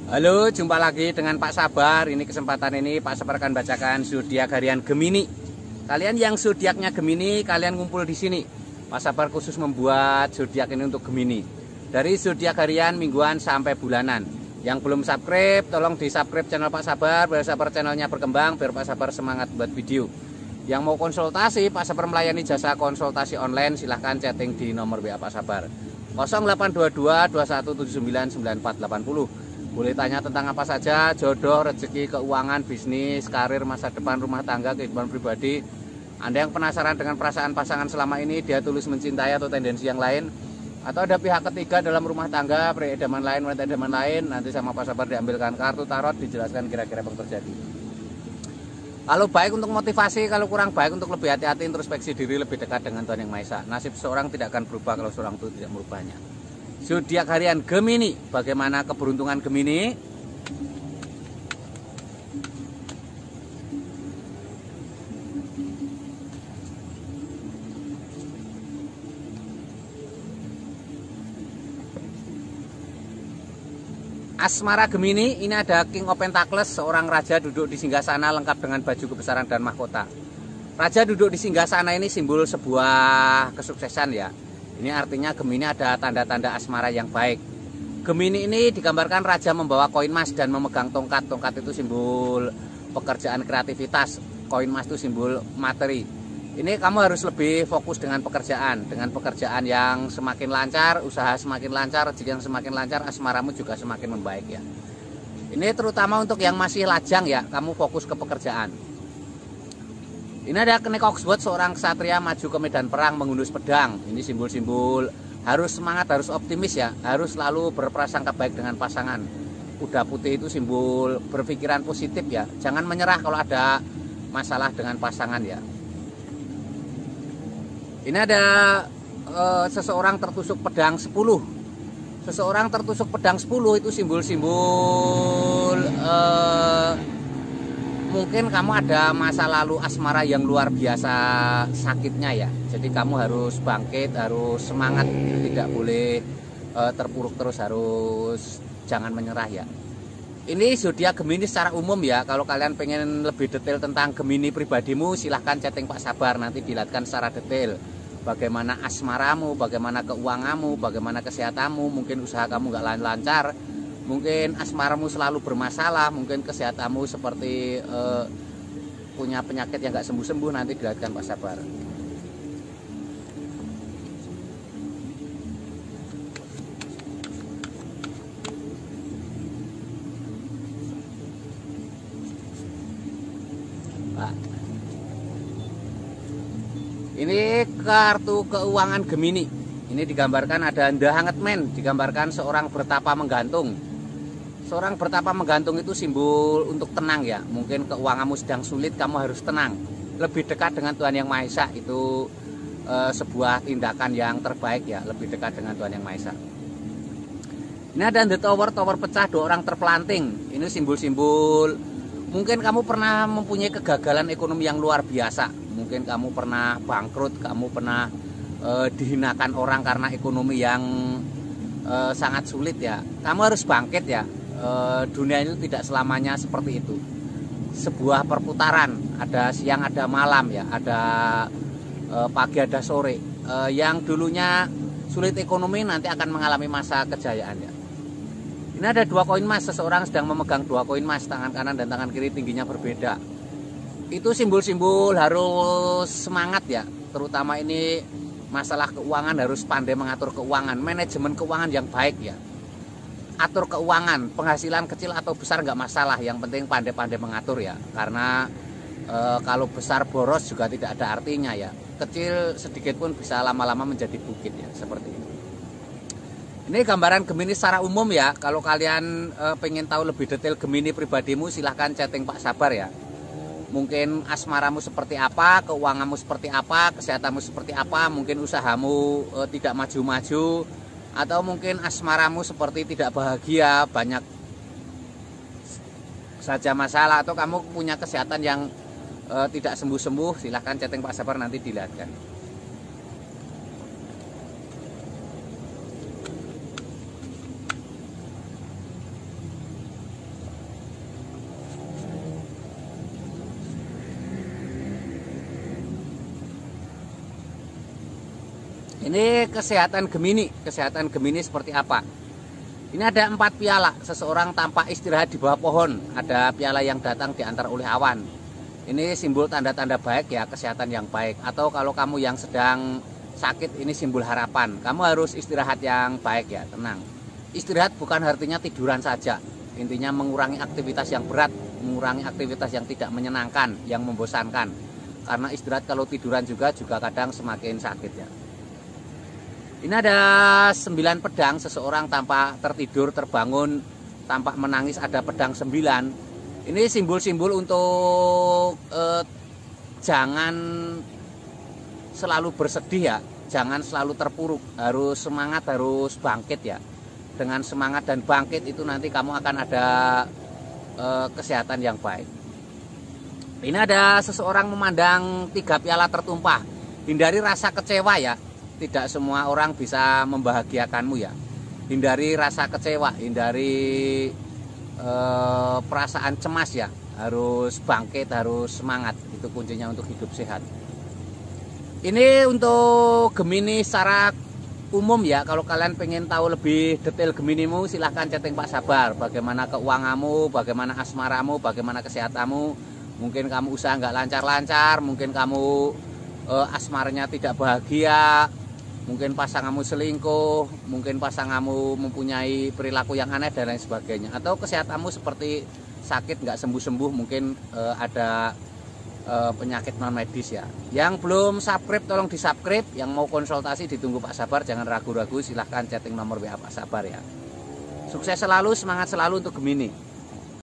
Halo, jumpa lagi dengan Pak Sabar. Ini kesempatan ini Pak Sabar akan bacakan zodiak harian Gemini. Kalian yang zodiaknya Gemini, kalian ngumpul di sini. Pak Sabar khusus membuat zodiak ini untuk Gemini. Dari zodiak harian, mingguan sampai bulanan. Yang belum subscribe, tolong di-subscribe channel Pak Sabar biar Sabar channelnya berkembang, biar Pak Sabar semangat buat video. Yang mau konsultasi, Pak Sabar melayani jasa konsultasi online, silahkan chatting di nomor WA Pak Sabar 0822 2179 9480. Boleh tanya tentang apa saja, jodoh, rezeki, keuangan, bisnis, karir, masa depan, rumah tangga, kehidupan pribadi. Anda yang penasaran dengan perasaan pasangan selama ini, dia tulus mencintai atau tendensi yang lain, atau ada pihak ketiga dalam rumah tangga, pria idaman lain, wanita idaman lain, nanti sama Pak Sabar diambilkan kartu tarot, dijelaskan kira-kira apa yang terjadi. Kalau baik untuk motivasi, kalau kurang baik untuk lebih hati-hati, introspeksi diri, lebih dekat dengan Tuhan Yang Maha Esa. Nasib seorang tidak akan berubah kalau seorang itu tidak merubahnya. Zodiak harian Gemini, bagaimana keberuntungan Gemini? Asmara Gemini, ini ada King of Pentacles, seorang raja duduk di singgasana lengkap dengan baju kebesaran dan mahkota. Raja duduk di singgasana ini simbol sebuah kesuksesan ya. Ini artinya Gemini ada tanda-tanda asmara yang baik. Gemini ini digambarkan raja membawa koin emas dan memegang tongkat. Tongkat itu simbol pekerjaan kreativitas. Koin emas itu simbol materi. Ini kamu harus lebih fokus dengan pekerjaan. Dengan pekerjaan yang semakin lancar, usaha semakin lancar, rezeki yang semakin lancar, asmaramu juga semakin membaik ya. Ini terutama untuk yang masih lajang ya, kamu fokus ke pekerjaan. Ini ada Kenek Oxford, seorang ksatria maju ke medan perang menghunus pedang. Ini simbol-simbol harus semangat, harus optimis ya, harus selalu berprasangka baik dengan pasangan. Kuda putih itu simbol berpikiran positif ya, jangan menyerah kalau ada masalah dengan pasangan ya. Ini ada seseorang tertusuk pedang 10. Seseorang tertusuk pedang 10 itu simbol-simbol mungkin kamu ada masa lalu asmara yang luar biasa sakitnya ya. Jadi kamu harus bangkit, harus semangat, tidak boleh terpuruk terus, harus jangan menyerah ya. Ini zodiak Gemini secara umum ya. Kalau kalian pengen lebih detail tentang Gemini pribadimu, silahkan chatting Pak Sabar, nanti dilihatkan secara detail. Bagaimana asmaramu, bagaimana keuanganmu, bagaimana kesehatanmu, mungkin usaha kamu nggak lancar, mungkin asmaramu selalu bermasalah, mungkin kesehatanmu seperti punya penyakit yang nggak sembuh-sembuh, nanti dilihatkan Pak Sabar. Pak. Ini kartu keuangan Gemini. Ini digambarkan ada The Hanged Man, digambarkan seorang bertapa menggantung. Seorang bertapa menggantung itu simbol untuk tenang ya. Mungkin keuanganmu sedang sulit, kamu harus tenang. Lebih dekat dengan Tuhan Yang Maha Esa itu sebuah tindakan yang terbaik ya. Lebih dekat dengan Tuhan Yang Maha Esa. Ini ada The Tower, tower pecah, 2 orang terpelanting. Ini simbol-simbol mungkin kamu pernah mempunyai kegagalan ekonomi yang luar biasa. Mungkin kamu pernah bangkrut, kamu pernah dihinakan orang karena ekonomi yang sangat sulit ya. Kamu harus bangkit ya. Dunia itu tidak selamanya seperti itu. Sebuah perputaran, ada siang ada malam ya, ada pagi ada sore. Yang dulunya sulit ekonomi nanti akan mengalami masa kejayaan ya. Ini ada 2 koin emas, seseorang sedang memegang 2 koin emas, tangan kanan dan tangan kiri tingginya berbeda. Itu simbol-simbol harus semangat ya. Terutama ini masalah keuangan, harus pandai mengatur keuangan, manajemen keuangan yang baik ya. Atur keuangan, penghasilan kecil atau besar nggak masalah, yang penting pandai-pandai mengatur ya. Karena kalau besar boros juga tidak ada artinya ya. Kecil sedikit pun bisa lama-lama menjadi bukit ya, seperti ini. Ini gambaran Gemini secara umum ya. Kalau kalian pengen tahu lebih detail Gemini pribadimu, silahkan chatting Pak Sabar ya. Mungkin asmaramu seperti apa, keuanganmu seperti apa, kesehatanmu seperti apa, mungkin usahamu tidak maju-maju, atau mungkin asmaramu seperti tidak bahagia, banyak saja masalah, atau kamu punya kesehatan yang tidak sembuh-sembuh, silahkan chatting Pak Sabar, nanti dilihatkan. Ini kesehatan Gemini. Kesehatan Gemini seperti apa? Ini ada 4 piala. Seseorang tampak istirahat di bawah pohon. Ada piala yang datang diantar oleh awan. Ini simbol tanda-tanda baik ya, kesehatan yang baik. Atau kalau kamu yang sedang sakit, ini simbol harapan. Kamu harus istirahat yang baik ya, tenang. Istirahat bukan artinya tiduran saja. Intinya mengurangi aktivitas yang berat, mengurangi aktivitas yang tidak menyenangkan, yang membosankan. Karena istirahat kalau tiduran juga kadang semakin sakit ya. Ini ada 9 pedang. Seseorang tampak tertidur, terbangun, tampak menangis, ada pedang 9. Ini simbol-simbol untuk jangan selalu bersedih ya, jangan selalu terpuruk, harus semangat, harus bangkit ya. Dengan semangat dan bangkit itu nanti kamu akan ada kesehatan yang baik. Ini ada seseorang memandang 3 piala tertumpah. Hindari rasa kecewa ya. Tidak semua orang bisa membahagiakanmu ya. Hindari rasa kecewa, hindari perasaan cemas ya. Harus bangkit, harus semangat. Itu kuncinya untuk hidup sehat. Ini untuk Gemini secara umum ya. Kalau kalian pengen tahu lebih detail Geminimu, silahkan chatting Pak Sabar. Bagaimana keuanganmu, bagaimana asmaramu, bagaimana kesehatanmu. Mungkin kamu usaha nggak lancar-lancar, mungkin kamu asmaranya tidak bahagia, mungkin pasanganmu selingkuh, mungkin pasanganmu mempunyai perilaku yang aneh dan lain sebagainya. Atau kesehatanmu seperti sakit nggak sembuh-sembuh, mungkin ada penyakit non medis ya. Yang belum subscribe tolong di subscribe. Yang mau konsultasi ditunggu Pak Sabar, jangan ragu-ragu, silahkan chatting nomor WA Pak Sabar ya. Sukses selalu, semangat selalu untuk Gemini.